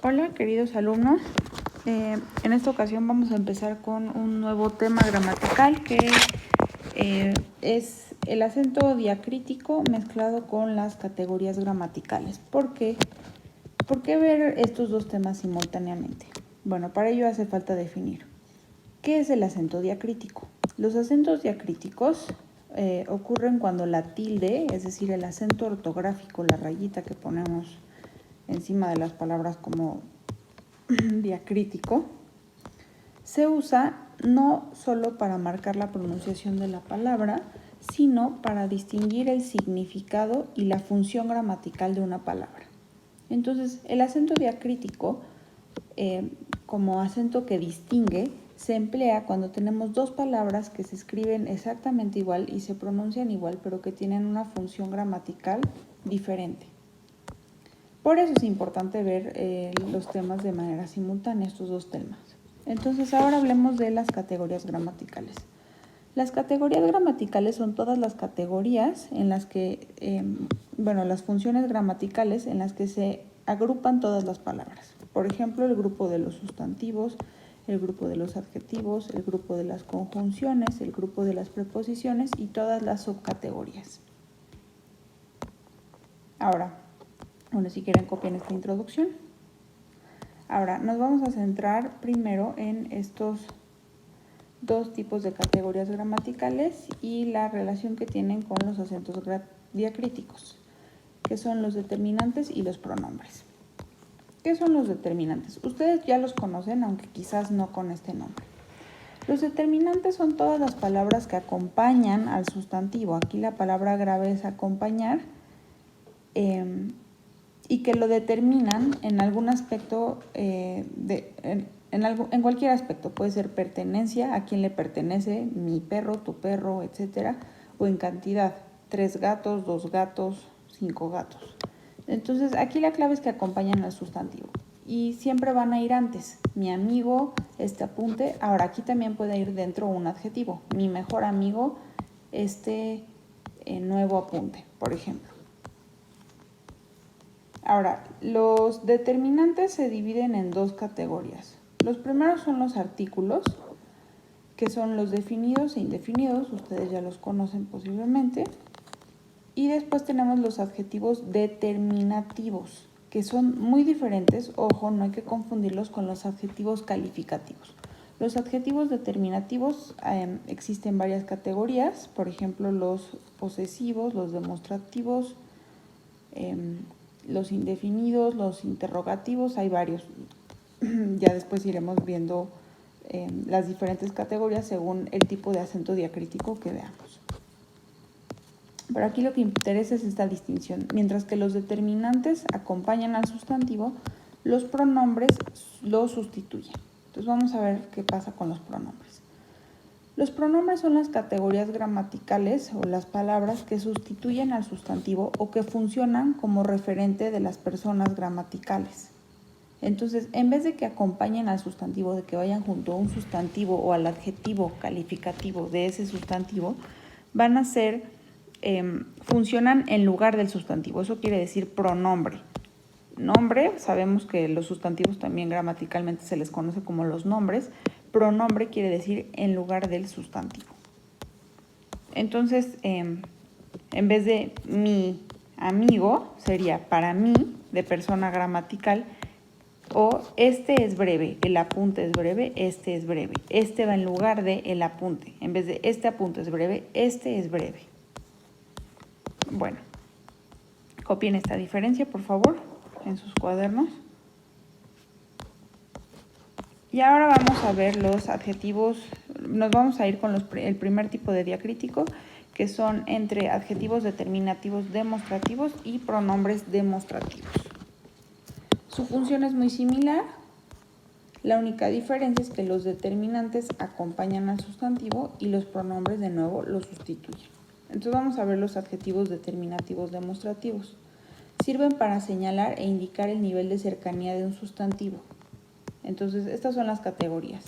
Hola queridos alumnos, en esta ocasión vamos a empezar con un nuevo tema gramatical que es el acento diacrítico mezclado con las categorías gramaticales. ¿Por qué ver estos dos temas simultáneamente? Bueno, para ello hace falta definir ¿qué es el acento diacrítico? Los acentos diacríticos ocurren cuando la tilde, es decir, el acento ortográfico, la rayita que ponemos encima de las palabras como diacrítico, se usa no solo para marcar la pronunciación de la palabra, sino para distinguir el significado y la función gramatical de una palabra. Entonces, el acento diacrítico, como acento que distingue, se emplea cuando tenemos dos palabras que se escriben exactamente igual y se pronuncian igual, pero que tienen una función gramatical diferente. Por eso es importante ver los temas de manera simultánea, estos dos temas. Entonces, ahora hablemos de las categorías gramaticales. Las categorías gramaticales son todas las categorías en las que, las funciones gramaticales en las que se agrupan todas las palabras. Por ejemplo, el grupo de los sustantivos, el grupo de los adjetivos, el grupo de las conjunciones, el grupo de las preposiciones y todas las subcategorías. Ahora, si quieren copien esta introducción. Ahora, nos vamos a centrar primero en estos dos tipos de categorías gramaticales y la relación que tienen con los acentos diacríticos, que son los determinantes y los pronombres. ¿Qué son los determinantes? Ustedes ya los conocen, aunque quizás no con este nombre. Los determinantes son todas las palabras que acompañan al sustantivo. Aquí la palabra grave es acompañar, y que lo determinan en algún aspecto, en cualquier aspecto. Puede ser pertenencia, a quién le pertenece, mi perro, tu perro, etc. O en cantidad, 3 gatos, 2 gatos, 5 gatos. Entonces, aquí la clave es que acompañan al sustantivo. Y siempre van a ir antes. Mi amigo, este apunte. Ahora, aquí también puede ir dentro un adjetivo. Mi mejor amigo, este nuevo apunte, por ejemplo. Ahora, los determinantes se dividen en dos categorías. Los primeros son los artículos, que son los definidos e indefinidos, ustedes ya los conocen posiblemente. Y después tenemos los adjetivos determinativos, que son muy diferentes. Ojo, no hay que confundirlos con los adjetivos calificativos. Los adjetivos determinativos existen varias categorías, por ejemplo, los posesivos, los demostrativos, los indefinidos, los interrogativos, hay varios. Ya después iremos viendo las diferentes categorías según el tipo de acento diacrítico que veamos. Pero aquí lo que interesa es esta distinción. Mientras que los determinantes acompañan al sustantivo, los pronombres lo sustituyen. Entonces vamos a ver qué pasa con los pronombres. Los pronombres son las categorías gramaticales o las palabras que sustituyen al sustantivo o que funcionan como referente de las personas gramaticales. Entonces, en vez de que acompañen al sustantivo, de que vayan junto a un sustantivo o al adjetivo calificativo de ese sustantivo, van a ser, funcionan en lugar del sustantivo. Eso quiere decir pronombre. Nombre, sabemos que los sustantivos también gramaticalmente se les conoce como los nombres. Pronombre quiere decir en lugar del sustantivo. Entonces, en vez de mi amigo, sería para mí, de persona gramatical, o este es breve, el apunte es breve, este es breve. Este va en lugar de el apunte. En vez de este apunte es breve, este es breve. Bueno, copien esta diferencia, por favor, en sus cuadernos. Y ahora vamos a ver los adjetivos. Nos vamos a ir con el primer tipo de diacrítico, que son entre adjetivos determinativos demostrativos y pronombres demostrativos. Su función es muy similar. La única diferencia es que los determinantes acompañan al sustantivo y los pronombres de nuevo lo sustituyen. Entonces vamos a ver los adjetivos determinativos demostrativos. Sirven para señalar e indicar el nivel de cercanía de un sustantivo. Entonces, estas son las categorías.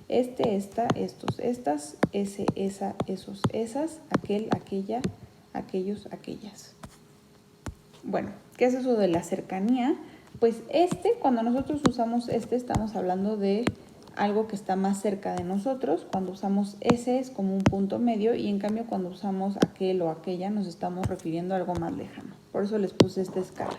Este, esta, estos, estas, ese, esa, esos, esas, aquel, aquella, aquellos, aquellas. Bueno, ¿qué es eso de la cercanía? Pues cuando nosotros usamos estamos hablando de algo que está más cerca de nosotros. Cuando usamos ese es como un punto medio, y en cambio cuando usamos aquel o aquella nos estamos refiriendo a algo más lejano. Por eso les puse esta escala.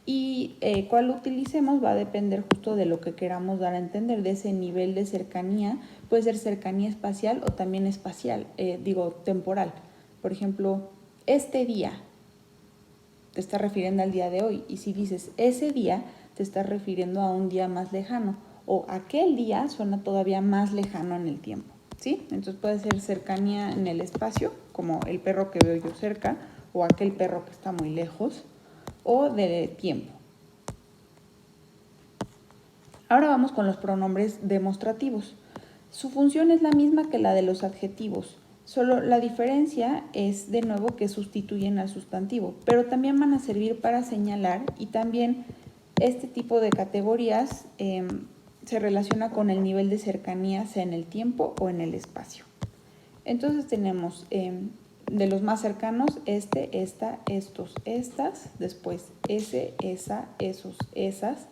Y cuál utilicemos va a depender justo de lo que queramos dar a entender, de ese nivel de cercanía. Puede ser cercanía espacial o también espacial, temporal. Por ejemplo, este día te está refiriendo al día de hoy, y si dices ese día te estás refiriendo a un día más lejano, o aquel día suena todavía más lejano en el tiempo, ¿sí? Entonces puede ser cercanía en el espacio, como el perro que veo yo cerca, o aquel perro que está muy lejos, o de tiempo. Ahora vamos con los pronombres demostrativos. Su función es la misma que la de los adjetivos. Solo la diferencia es, de nuevo, que sustituyen al sustantivo, pero también van a servir para señalar, y también este tipo de categorías se relaciona con el nivel de cercanía, sea en el tiempo o en el espacio. Entonces tenemos de los más cercanos, esta, estos, estas, después ese, esa, esos, esas,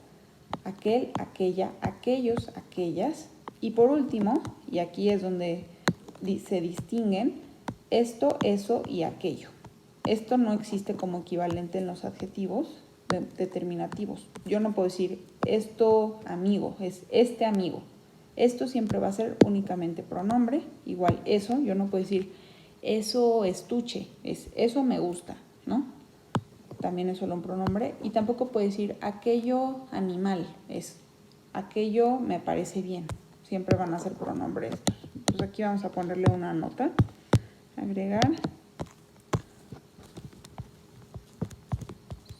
aquel, aquella, aquellos, aquellas, y por último, y aquí es donde se distinguen, esto, eso y aquello. Esto no existe como equivalente en los adjetivos determinativos. Yo no puedo decir esto amigo, es este amigo. Esto siempre va a ser únicamente pronombre. Igual eso, yo no puedo decir eso estuche, es eso me gusta, ¿no? También es solo un pronombre. Y tampoco puedo decir aquello animal, es aquello me parece bien. Siempre van a ser pronombres. Entonces aquí vamos a ponerle una nota. Agregar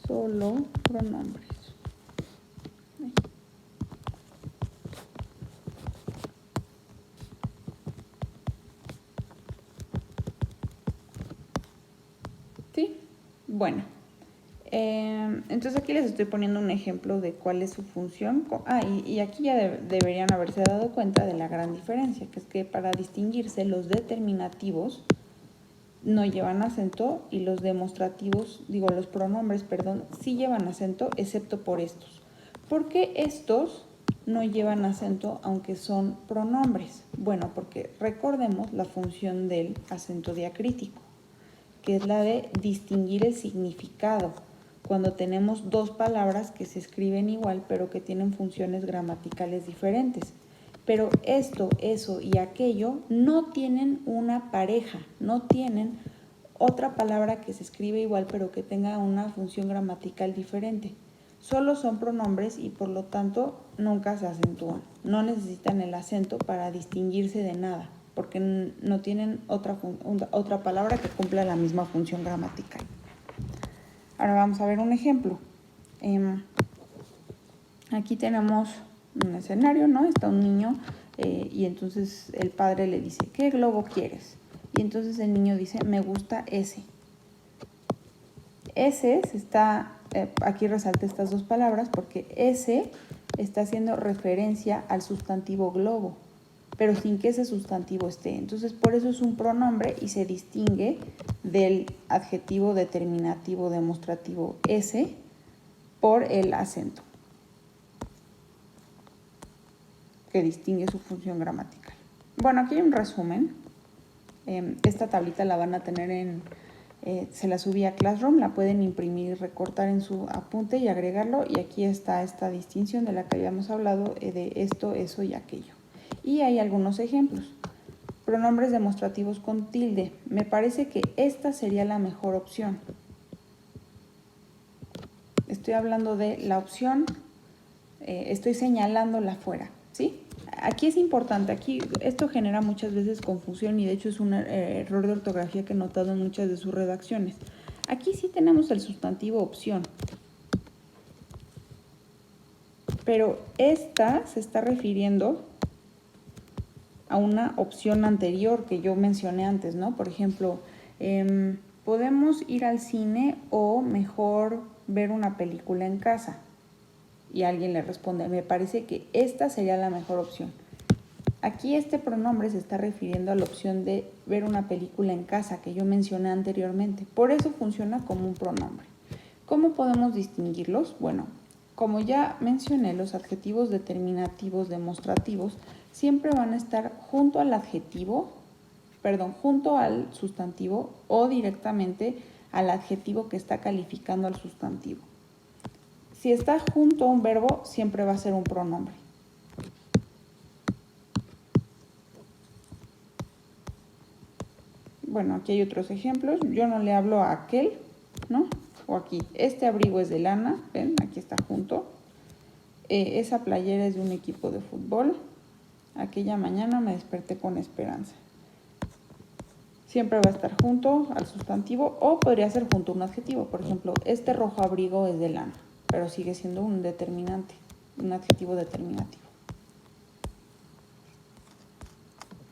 solo pronombres. ¿Sí? Bueno. Entonces aquí les estoy poniendo un ejemplo de cuál es su función. Y aquí ya deberían haberse dado cuenta de la gran diferencia, que es que para distinguirse los determinativos no llevan acento, y los demostrativos, los pronombres, sí llevan acento, excepto por estos. ¿Por qué estos no llevan acento aunque son pronombres? Bueno, porque recordemos la función del acento diacrítico, que es la de distinguir el significado cuando tenemos dos palabras que se escriben igual pero que tienen funciones gramaticales diferentes. Pero esto, eso y aquello no tienen una pareja, no tienen otra palabra que se escribe igual pero que tenga una función gramatical diferente. Solo son pronombres y por lo tanto nunca se acentúan. No necesitan el acento para distinguirse de nada, porque no tienen otra palabra que cumpla la misma función gramatical. Ahora vamos a ver un ejemplo. Aquí tenemos un escenario, ¿no? Está un niño y entonces el padre le dice, ¿qué globo quieres? Y entonces el niño dice, me gusta ese. Ese aquí resalta estas dos palabras porque ese está haciendo referencia al sustantivo globo, pero sin que ese sustantivo esté. Entonces, por eso es un pronombre y se distingue del adjetivo determinativo demostrativo ese por el acento, que distingue su función gramatical. Bueno, aquí hay un resumen. Esta tablita la van a tener se la subí a Classroom, la pueden imprimir y recortar en su apunte y agregarlo. Y aquí está esta distinción de la que habíamos hablado, de esto, eso y aquello. Y hay algunos ejemplos. Pronombres demostrativos con tilde. Me parece que esta sería la mejor opción. Estoy hablando de la opción, estoy señalándola fuera, ¿sí? Aquí es importante, esto genera muchas veces confusión y de hecho es un error de ortografía que he notado en muchas de sus redacciones. Aquí sí tenemos el sustantivo opción, pero esta se está refiriendo a una opción anterior que yo mencioné antes, ¿no? Por ejemplo, podemos ir al cine o mejor ver una película en casa. Y alguien le responde, me parece que esta sería la mejor opción. Aquí este pronombre se está refiriendo a la opción de ver una película en casa que yo mencioné anteriormente. Por eso funciona como un pronombre. ¿Cómo podemos distinguirlos? Bueno, como ya mencioné, los adjetivos determinativos demostrativos siempre van a estar junto al junto al sustantivo o directamente al adjetivo que está calificando al sustantivo. Si está junto a un verbo, siempre va a ser un pronombre. Bueno, aquí hay otros ejemplos. Yo no le hablo a aquel, ¿no? O aquí, este abrigo es de lana, ven, aquí está junto. Esa playera es de un equipo de fútbol. Aquella mañana me desperté con esperanza. Siempre va a estar junto al sustantivo o podría ser junto a un adjetivo. Por ejemplo, este rojo abrigo es de lana, pero sigue siendo un determinante, un adjetivo determinativo.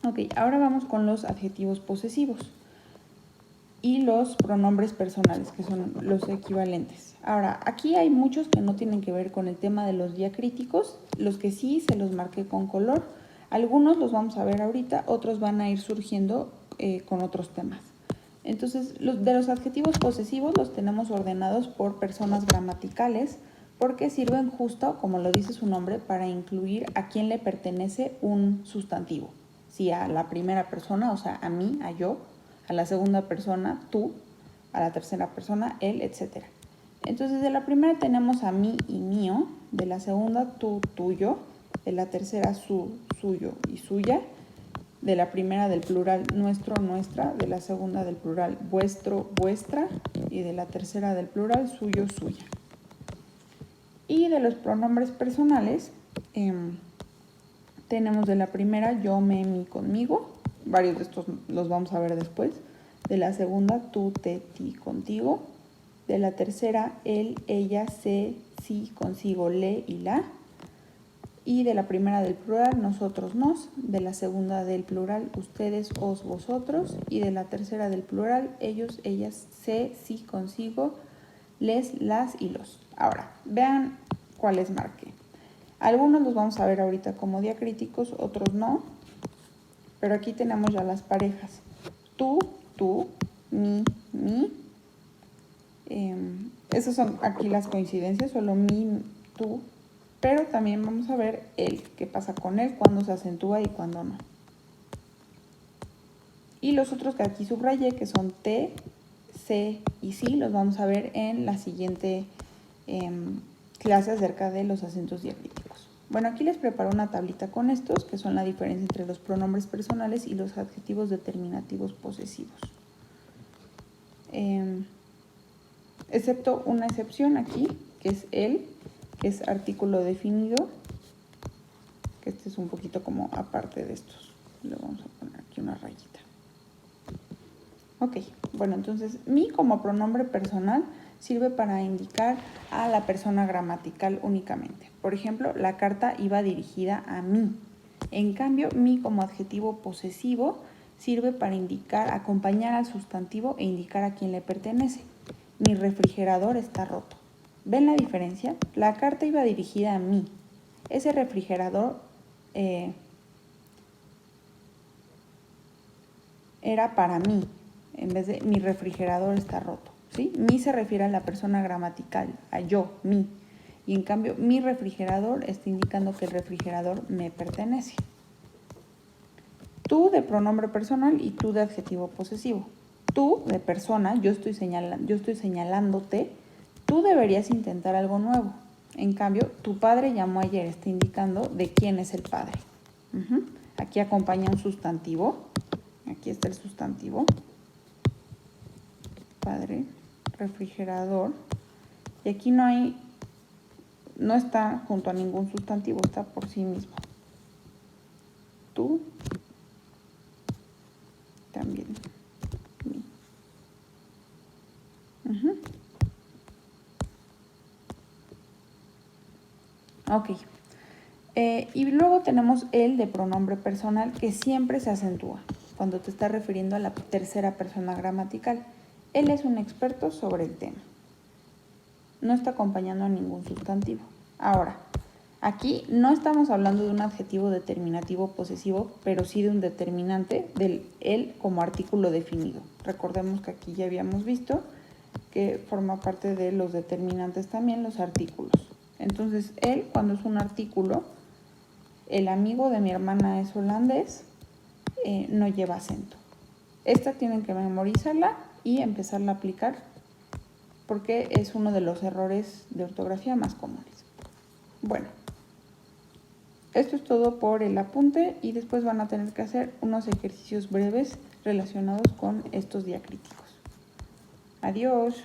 Ok, ahora vamos con los adjetivos posesivos y los pronombres personales, que son los equivalentes. Ahora, aquí hay muchos que no tienen que ver con el tema de los diacríticos, los que sí se los marqué con color. Algunos los vamos a ver ahorita, otros van a ir surgiendo con otros temas. Entonces, de los adjetivos posesivos los tenemos ordenados por personas gramaticales porque sirven justo, como lo dice su nombre, para incluir a quién le pertenece un sustantivo. Si a la primera persona, o sea, a mí, a yo, a la segunda persona, tú, a la tercera persona, él, etc. Entonces, de la primera tenemos a mí y mío, de la segunda tú, tuyo, de la tercera su, suyo y suya, de la primera del plural nuestro, nuestra, de la segunda del plural vuestro, vuestra y de la tercera del plural suyo, suya. Y de los pronombres personales, tenemos de la primera yo, me, mi, conmigo, varios de estos los vamos a ver después, de la segunda tú, te, ti, contigo, de la tercera él, ella, se, sí, consigo, le y la, y de la primera del plural nosotros, nos, de la segunda del plural ustedes, os, vosotros, y de la tercera del plural ellos, ellas, se, sí, consigo, les, las y los. Ahora, vean cuáles marqué. Algunos los vamos a ver ahorita como diacríticos, otros no, pero aquí tenemos ya las parejas. Tú, mi, mi. Esas son aquí las coincidencias, solo mi, tú, pero también vamos a ver él, qué pasa con él, cuándo se acentúa y cuándo no. Y los otros que aquí subrayé, que son te, se y sí, los vamos a ver en la siguiente clase acerca de los acentos diacríticos. Bueno, aquí les preparo una tablita con estos, que son la diferencia entre los pronombres personales y los adjetivos determinativos posesivos. Excepto una excepción aquí, que es él, que es artículo definido, que este es un poquito como aparte de estos. Le vamos a poner aquí una rayita. Ok, bueno, entonces mi como pronombre personal sirve para indicar a la persona gramatical únicamente. Por ejemplo, la carta iba dirigida a mí. En cambio, mi como adjetivo posesivo sirve para indicar, acompañar al sustantivo e indicar a quién le pertenece. Mi refrigerador está roto. ¿Ven la diferencia? La carta iba dirigida a mí. Ese refrigerador era para mí, en vez de mi refrigerador está roto. ¿Sí? Mi se refiere a la persona gramatical, a yo, mi. Y en cambio, mi refrigerador está indicando que el refrigerador me pertenece. Tú de pronombre personal y tú de adjetivo posesivo. Tú de persona, yo estoy señalándote, tú deberías intentar algo nuevo. En cambio, tu padre llamó ayer, está indicando de quién es el padre. Aquí acompaña un sustantivo. Aquí está el sustantivo. Padre, refrigerador. Y aquí no está junto a ningún sustantivo, está por sí mismo. Tú también. Ok. Y luego tenemos el de pronombre personal, que siempre se acentúa cuando te está refiriendo a la tercera persona gramatical. Él es un experto sobre el tema. No está acompañando a ningún sustantivo. Ahora, aquí no estamos hablando de un adjetivo determinativo posesivo, pero sí de un determinante del él como artículo definido. Recordemos que aquí ya habíamos visto que forma parte de los determinantes también los artículos. Entonces, él, cuando es un artículo, el amigo de mi hermana es holandés, no lleva acento. Esta tienen que memorizarla y empezarla a aplicar porque es uno de los errores de ortografía más comunes. Bueno, esto es todo por el apunte y después van a tener que hacer unos ejercicios breves relacionados con estos diacríticos. Adiós.